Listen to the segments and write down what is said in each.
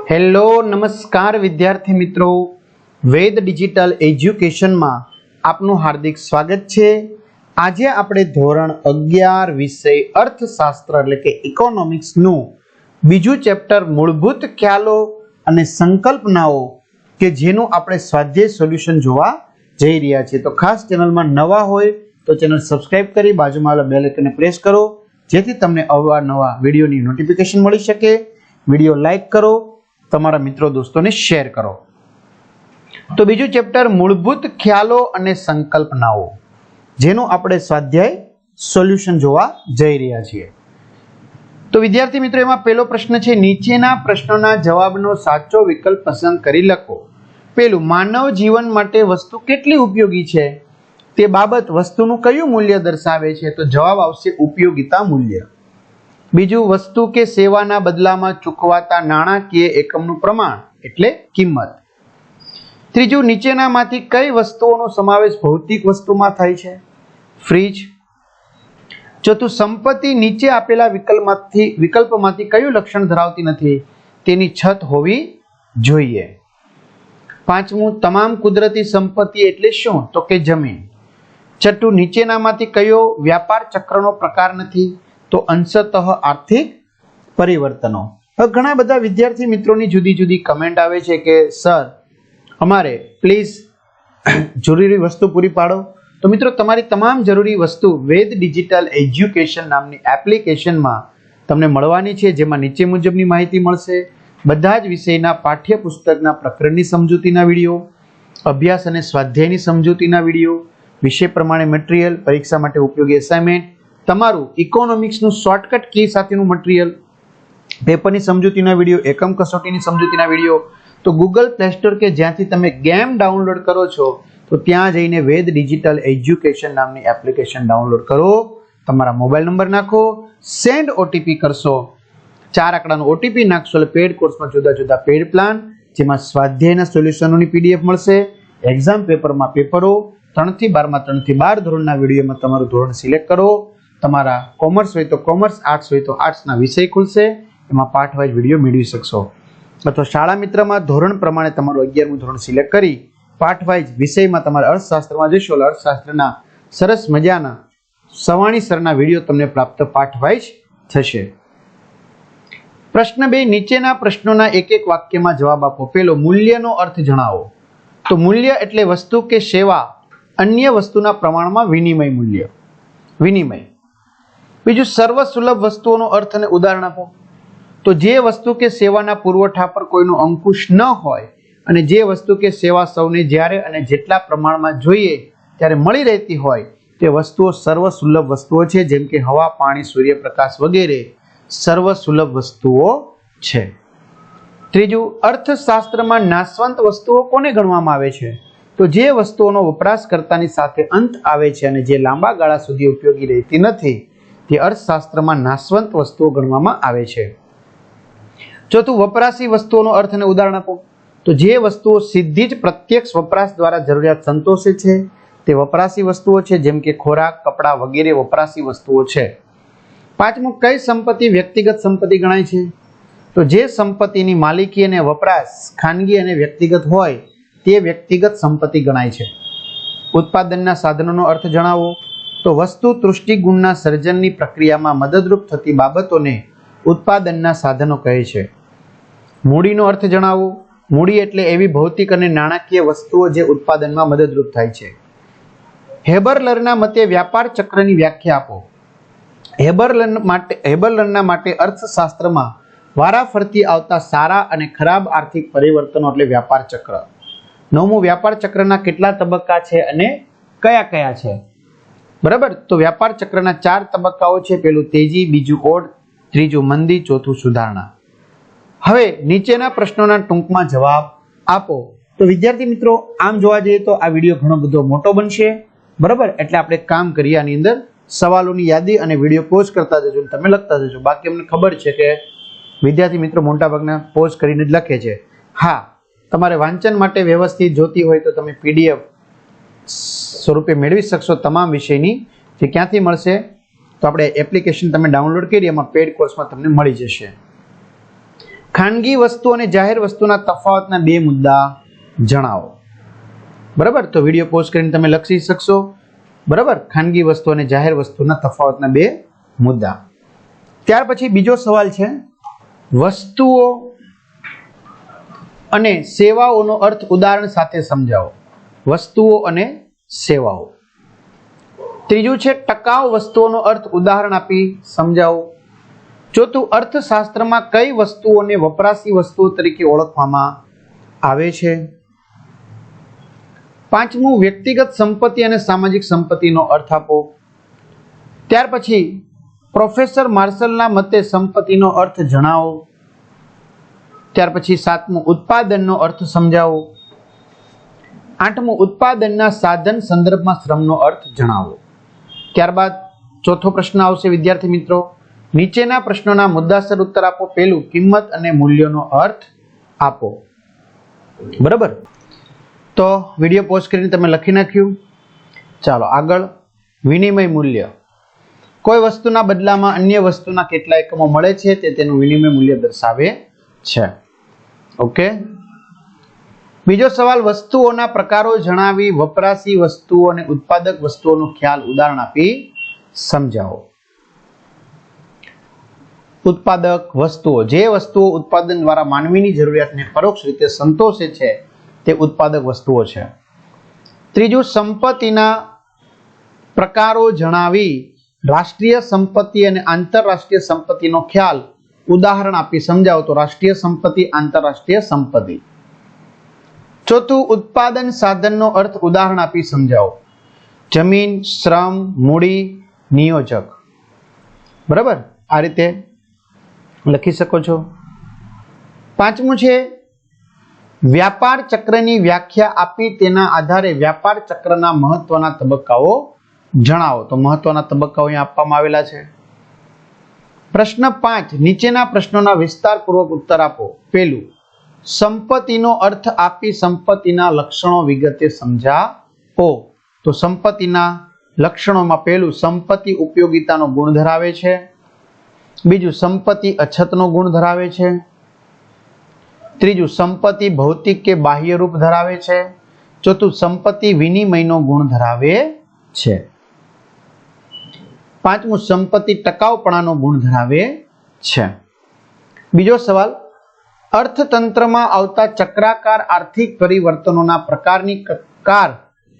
Hello નમસ્કાર વિદ્યાર્થી મિત્રો, વેદ ડિજિટલ એજ્યુકેશનમાં આપનું હાર્દિક સ્વાગત છે। આજે આપણે ધોરણ 11 વિષય અર્થશાસ્ત્ર એટલે કે ઇકોનોમિક્સનું બીજું ચેપ્ટર મૂળભૂત ખ્યાલો અને સંકલ્પનાઓ કે જેનું આપણે સ્વાધ્યાય સોલ્યુશન જોવા જઈ રહ્યા છીએ। તો ખાસ ચેનલમાં નવા હોય તો ચેનલ સબસ્ક્રાઇબ કરી બાજુમાં આવેલા બેલ આઇકનને પ્રેસ કરો જેથી તમને અવારનવાર વિડીયોની નોટિફિકેશન મળી શકે। વિડીયો લાઈક કરો, તમારા મિત્રો દોસ્તોને શેર કરો। તો બીજું ચેપ્ટર મૂળભૂત ખ્યાલો અને સંકલ્પનાઓ જેનું આપણે સ્વાધ્યાય સોલ્યુશન જોવા જઈ રહ્યા છીએ। તો વિદ્યાર્થી મિત્રો, એમાં પહેલો પ્રશ્ન છે, નીચેના પ્રશ્નોના જવાબનો સાચો વિકલ્પ પસંદ કરી લખો। પહેલું, માનવ જીવન માટે વસ્તુ કેટલી ઉપયોગી છે તે બાબત વસ્તુનું કયું મૂલ્ય દર્શાવે છે? તો જવાબ આવશે ઉપયોગિતા મૂલ્ય। બીજું, વસ્તુ કે સેવાના બદલામાં ચૂકવાતા નાણાકીય એકમનું પ્રમાણ એટલે કિંમત। ત્રીજું, નીચેનામાંથી કઈ વસ્તુઓનો સમાવેશ ભૌતિક વસ્તુમાં થાય છે? ફ્રીજ। ચોથું, સંપત્તિ નીચે આપેલા વિકલ્પમાંથી કયું લક્ષણ ધરાવતી નથી? તેની છત હોવી જોઈએ। પાંચમું, તમામ કુદરતી સંપત્તિ એટલે શું? તો કે જમીન। છઠ્ઠું, નીચેનામાંથી કયો વ્યાપાર ચક્રનો પ્રકાર નથી? તો અંશતઃ આર્થિક પરિવર્તનો। હવે ઘણા બધા વિદ્યાર્થી મિત્રોની જુદી જુદી કમેન્ટ આવે છે કે સર અમારે પ્લીઝ જરૂરી વસ્તુ પૂરી પાડો। તો મિત્રો, તમારી તમામ જરૂરી વસ્તુ વેદ ડિજિટલ એજ્યુકેશન નામની એપ્લિકેશનમાં તમને મળવાની છે, જેમાં નીચે મુજબની માહિતી મળશે। બધા જ વિષયના પાઠ્યપુસ્તકના પ્રકરણની સમજૂતીના વિડીયો, અભ્યાસ અને સ્વાધ્યાયની સમજૂતીના વિડીયો, વિષય પ્રમાણે મટીરીયલ, પરીક્ષા માટે ઉપયોગી એસાઇનમેન્ટ, તમારું ઇકોનોમિક્સનું શોર્ટકટ કી સાથેનું મટીરીયલ, પેપરની સમજૂતીના વિડીયો, એકમ કસોટીની સમજૂતીના વિડીયો। તો ગૂગલ પ્લે સ્ટોર કે જ્યાંથી તમે ગેમ ડાઉનલોડ કરો છો તો ત્યાં જઈને વેદ ડિજિટલ એજ્યુકેશન નામની એપ્લિકેશન ડાઉનલોડ કરો, તમારા મોબાઈલ નંબર નાખો, સેન્ડ ઓટીપી કરશો, 4 આંકડાનો ઓટીપી નાખશો એટલે પેડ કોર્સમાં જુદા જુદા પેડ પ્લાન, જેમાં સ્વાધ્યાયના સોલ્યુશનોની પીડીએફ મળશે, એક્ઝામ પેપરમાં પેપરો, 3 થી 12 માં 3 થી 12 ધોરણના વિડીયોમાં તમારું ધોરણ સિલેક્ટ કરો, તમારા કોમર્સ હોય તો કોમર્સ, આર્ટ્સ હોય તો આર્ટ્સના વિષય ખુલશે, એમાં પાઠ વાઇઝ વિડીયો મેળવી શકશો। અથવા શાળા મિત્રમાં ધોરણ પ્રમાણે તમારું 11મું ધોરણ સિલેક્ટ કરી પાઠ વાઇઝ વિષયમાં તમારે અર્થશાસ્ત્રમાં જશો એટલે અર્થશાસ્ત્રના સરસ મજાના સવાણી સરના વિડીયો તમને પ્રાપ્ત પાઠ વાઇઝ થશે। પ્રશ્ન 2, નીચેના પ્રશ્નોના એક એક વાક્યમાં જવાબ આપો। પહેલો, મૂલ્યનો અર્થ જણાવો। તો મૂલ્ય એટલે વસ્તુ કે સેવા અન્ય વસ્તુના પ્રમાણમાં વિનિમય મૂલ્ય, વિનિમય। બીજું, સર્વ સુલભ વસ્તુઓનો અર્થ અને ઉદાહરણ આપો। તો જે વસ્તુ કે સેવાના પુરવઠા પર કોઈનો અંકુશ ન હોય અને જે વસ્તુ કે સેવા સૌને જ્યારે અને જેટલા પ્રમાણમાં જોઈએ ત્યારે મળી રહેતી હોય તે વસ્તુઓ સર્વ સુલભ વસ્તુઓ છે, જેમ કે હવા, પાણી, સૂર્યપ્રકાશ વગેરે સર્વ સુલભ વસ્તુઓ છે। ત્રીજું, અર્થશાસ્ત્રમાં નાશવંત વસ્તુઓ કોને ગણવામાં આવે છે? તો જે વસ્તુઓનો વપરાશકર્તાની સાથે અંત આવે છે અને જે લાંબા ગાળા સુધી ઉપયોગી રહેતી નથી તે અર્થશાસ્ત્રમાં નાશવંત વસ્તુઓ ગણવામાં આવે છે। ચોથું, વપરાશી વસ્તુઓનો અર્થ અને ઉદાહરણ આપો। તો જે વસ્તુઓ સીધી જ પ્રત્યક્ષ વપરાશ દ્વારા જરૂરિયાત સંતોષે છે તે વપરાશી વસ્તુઓ છે, જેમ કે ખોરાક, કપડાં વગેરે વપરાશી વસ્તુઓ છે। પાંચમું, કઈ સંપત્તિ વ્યક્તિગત સંપત્તિ ગણાય છે? તો જે સંપત્તિની માલિકી અને વપરાશ ખાનગી અને વ્યક્તિગત હોય તે વ્યક્તિગત સંપત્તિ ગણાય છે। ઉત્પાદનના સાધનોનો અર્થ જણાવો। તો વસ્તુ તૃષ્ટિગુણના સર્જનની પ્રક્રિયામાં મદદરૂપ થતી બાબતોને ઉત્પાદનના સાધનો કહે છે। મૂડીનો અર્થ જણાવો। મૂડી એટલે એવી ભૌતિક અને નાણાકીય વસ્તુઓ જે ઉત્પાદનમાં મદદરૂપ થાય છે। હેબરલરના મતે વ્યાપાર ચક્રની વ્યાખ્યા આપો। હેબરલરના માટે અર્થશાસ્ત્રમાં વારાફરતી આવતા સારા અને ખરાબ આર્થિક પરિવર્તનો એટલે વ્યાપાર ચક્ર। 9મું, વ્યાપાર ચક્રના કેટલા તબક્કા છે અને કયા કયા છે? બરાબર, તો વ્યાપાર ચક્રના 4 તબક્કાઓ છે। પહેલું તેજી, બીજું ઓડ, ત્રીજું મંદી, ચોથું સુધારણા। હવે નીચેના પ્રશ્નોના ટૂંકમાં જવાબ આપો। તો વિદ્યાર્થી મિત્રો, આમ જોવા જઈએ તો આ વિડીયો ઘણો બધો મોટો બનશે, બરાબર, એટલે આપણે કામ કરીએ આની અંદર સવાલોની યાદી અને વિડીયો પોઝ કરતા જજો, તમે લખતા જજો। બાકી અમને ખબર છે કે વિદ્યાર્થી મિત્રો મોટાભાગના પોઝ કરીને જ લખે છે। હા, તમારે વાંચન માટે વ્યવસ્થિત જોતી હોય તો તમે પીડીએફ સ્વરૂપે મેળવી શકશો તમામ વિષયની। જે ક્યાંથી મળશે? તો આપણે એપ્લિકેશન તમે ડાઉનલોડ કરી એમાં પેડ કોર્સમાં તમને મળી જશે। ખાનગી વસ્તુ અને જાહેર વસ્તુના તફાવતના બે મુદ્દા જણાવો. બરાબર, તો વિડીયો પોઝ કરીને તમે લખી શકશો. બરાબર, ખાનગી વસ્તુ અને જાહેર વસ્તુના તફાવતના બે મુદ્દા. ત્યાર પછી બીજો સવાલ છે, વસ્તુઓ અને સેવાઓનો અર્થ ઉદાહરણ સાથે સમજાવો. વસ્તુઓ અને સેવાઓ. ત્રીજું છે, ટકાઉ વસ્તુઓનો અર્થ ઉદાહરણ આપી સમજાવો. ચોથું, અર્થશાસ્ત્રમાં કઈ વસ્તુઓને વપરાશી વસ્તુઓ તરીકે ઓળખવામાં આવે છે. પાંચમું, વ્યક્તિગત સંપત્તિ અને સામાજિક સંપત્તિનો અર્થ આપો. ત્યાર પછી પ્રોફેસર માર્શલના મતે સંપત્તિનો અર્થ જણાવો. ત્યાર પછી સાતમું, ઉત્પાદનનો અર્થ સમજાવો. આઠમું, ઉત્પાદનના સાધન સંદર્ભમાં શ્રમનો અર્થ જણાવો. ત્યારબાદ ચોથો પ્રશ્ન આવશે વિદ્યાર્થી મિત્રો, નીચેના પ્રશ્નોના મુદ્દાસર ઉત્તર આપો. પહેલું, કિંમત અને મૂલ્યનો અર્થ આપો. બરાબર, તો વિડીયો પોઝ કરીને તમે લખી નાખ્યું. ચાલો આગળ, વિનિમય મૂલ્ય. કોઈ વસ્તુના બદલામાં અન્ય વસ્તુના કેટલા એકમો મળે છે તે તેનું વિનિમય મૂલ્ય દર્શાવે છે. ઓકે. બીજો સવાલ, વસ્તુઓના પ્રકારો જણાવી વપરાશી વસ્તુઓ અને ઉત્પાદક વસ્તુઓનો ખ્યાલ ઉદાહરણ આપી સમજાવો. ઉત્પાદક વસ્તુઓ, જે વસ્તુઓ ઉત્પાદન દ્વારા માનવીની જરૂરિયાતને પરોક્ષ રીતે સંતોષે છે તે ઉત્પાદક વસ્તુઓ છે. ત્રીજું, સંપત્તિના પ્રકારો જણાવી રાષ્ટ્રીય સંપત્તિ અને આંતરરાષ્ટ્રીય સંપત્તિનો ખ્યાલ ઉદાહરણ આપી સમજાવો. તો રાષ્ટ્રીય સંપત્તિ, આંતરરાષ્ટ્રીય સંપત્તિ. ચોથું, ઉત્પાદન સાધનનો અર્થ ઉદાહરણ આપી સમજાવો. જમીન, શ્રમ, મૂડી, નિયોજક. બરાબર, આ રીતે લખી શકો છો. પાંચમું છે, વ્યાપાર ચક્રની વ્યાખ્યા આપી તેના આધારે વ્યાપાર ચક્રના મહત્વના તબક્કાઓ જણાવો. તો મહત્વના તબક્કાઓ અહીંયા આપવામાં આવેલા છે. પ્રશ્ન 5, નીચેના પ્રશ્નોના વિસ્તારપૂર્વક ઉત્તર આપો. પહેલું, સંપત્તિનો અર્થ આપી સંપત્તિના લક્ષણો વિગતે સમજાવો. તો સંપત્તિના લક્ષણોમાં પહેલું, સંપત્તિ ઉપયોગિતાનો ગુણ ધરાવે છે. બીજું, સંપત્તિ અછતનો ગુણ ધરાવે છે. ત્રીજું, સંપત્તિ ભૌતિક કે બાહ્ય રૂપ ધરાવે છે. ચોથું, સંપત્તિ વિનિમયનો ગુણ ધરાવે છે. પાંચમું, સંપત્તિ ટકાઉપણાનો ગુણ ધરાવે છે. બીજો સવાલ, અર્થતંત્રમાં આવતા ચક્રાકાર આર્થિક પરિવર્તનોના પ્રકારની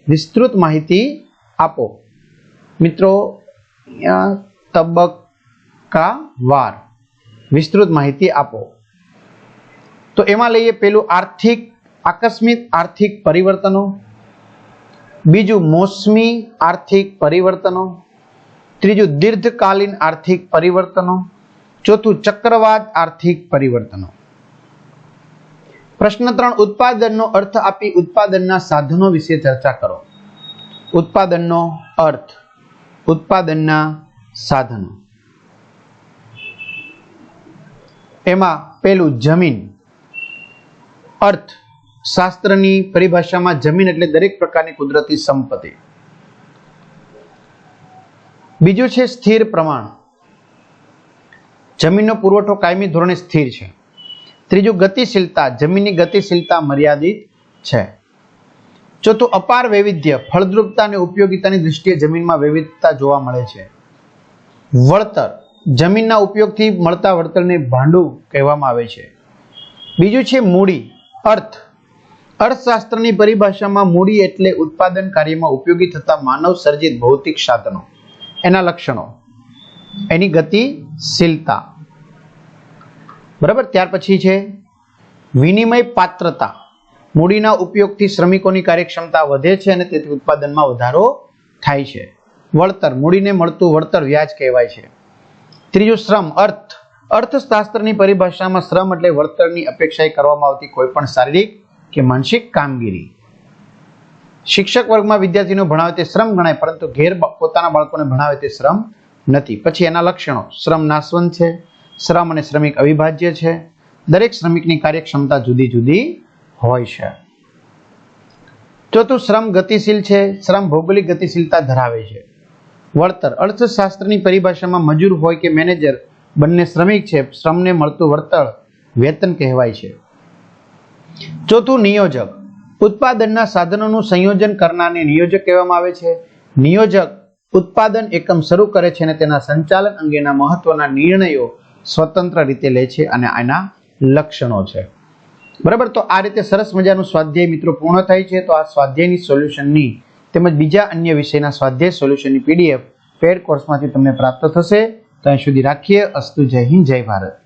વિસ્તૃત માહિતી આપો. મિત્રો, તબક્કાવાર વિસ્તૃત માહિતી આપો. તો એમાં લઈએ પેલું, આકસ્મિક આર્થિક પરિવર્તનો. બીજું, મોસમી આર્થિક પરિવર્તનો. ત્રીજું, દીર્ઘકાલીન આર્થિક પરિવર્તનો. ચોથું, ચક્રવાત આર્થિક પરિવર્તનો. પ્રશ્ન 3, ઉત્પાદનનો અર્થ આપી ઉત્પાદનના સાધનો વિશે ચર્ચા કરો. ઉત્પાદનનો અર્થ, ઉત્પાદનના સાધનો. એમાં પેલું, જમીન. અર્થ શાસ્ત્રની પરિભાષામાં જમીન એટલે દરેક પ્રકારની કુદરતી સંપત્તિ. બીજું છે સ્થિર પ્રમાણ. જમીનનો પુરવઠો કાયમી ધોરણે સ્થિર છે. ત્રીજું, ગતિશીલતા. જમીનની ગતિશીલતા મર્યાદિત છે. ચોથું, અપાર વૈવિધ્ય. ફળદ્રુપતા અને ઉપયોગિતાની દૃષ્ટિએ જમીનમાં વૈવિધ્યતા જોવા મળે છે. વળતર. જમીનના ઉપયોગથી મળતા વળતરને ભાંડું કહેવામાં આવે છે. બીજું છે મૂડી. અર્થશાસ્ત્રની પરિભાષામાં મૂડી એટલે ઉત્પાદન કાર્યમાં ઉપયોગી થતા માનવ સર્જિત ભૌતિક સાધનો, એના લક્ષણો, એની ગતિશીલતા. બરાબર. ત્યાર પછી છે વિનિમય પાત્રતા. મૂડીના ઉપયોગથી શ્રમિકોની કાર્યક્ષમતા વધે છે અને તેથી ઉત્પાદનમાં વધારો થાય છે. વળતર. મૂડીને મળતું વળતર વ્યાજ કહેવાય છે. ત્રીજું, શ્રમ. અર્થશાસ્ત્રની પરિભાષામાં શ્રમ એટલે વળતરની અપેક્ષાએ કરવામાં આવતી કોઈ પણ શારીરિક કે માનસિક કામગીરી. શિક્ષક વર્ગમાં વિદ્યાર્થીનો ભણાવે તે શ્રમ ગણાય, પરંતુ ઘેર પોતાના બાળકોને ભણાવે તે શ્રમ નથી. પછી એના લક્ષણો. શ્રમ નાશવંત છે. શ્રમ અને શ્રમિક અવિભાજ્ય છે. દરેક શ્રમિકની કાર્યક્ષમતા જુદી જુદી હોય છે. ચોથું, શ્રમ ગતિશીલ છે. શ્રમ ભૌગોલિક ગતિશીલતા ધરાવે છે. વળતર. અર્થશાસ્ત્રની પરિભાષામાં મજૂર હોય કે મેનેજર બંને શ્રમિક છે. શ્રમને મળતું વળતર વેતન કહેવાય છે. ચોથું, નિયોજક. ઉત્પાદનના સાધનોનું સંયોજન કરનારને નિયોજક કહેવામાં આવે છે. નિયોજક ઉત્પાદન એકમ શરૂ કરે છે અને તેના સંચાલન અંગેના મહત્વના નિર્ણયો સ્વતંત્ર રીતે લે છે અને આના લક્ષણો છે. બરાબર, તો આ રીતે સરસ મજાનું સ્વાધ્યાય મિત્રો પૂર્ણ થાય છે. તો આ સ્વાધ્યાયની સોલ્યુશનની તેમજ બીજા અન્ય વિષયના સ્વાધ્યાય સોલ્યુશનની PDF પેડ કોર્સમાંથી તમને પ્રાપ્ત થશે. તો અહીં સુધી રાખીએ. અસ્તુ. જય હિન્દ, જય ભારત.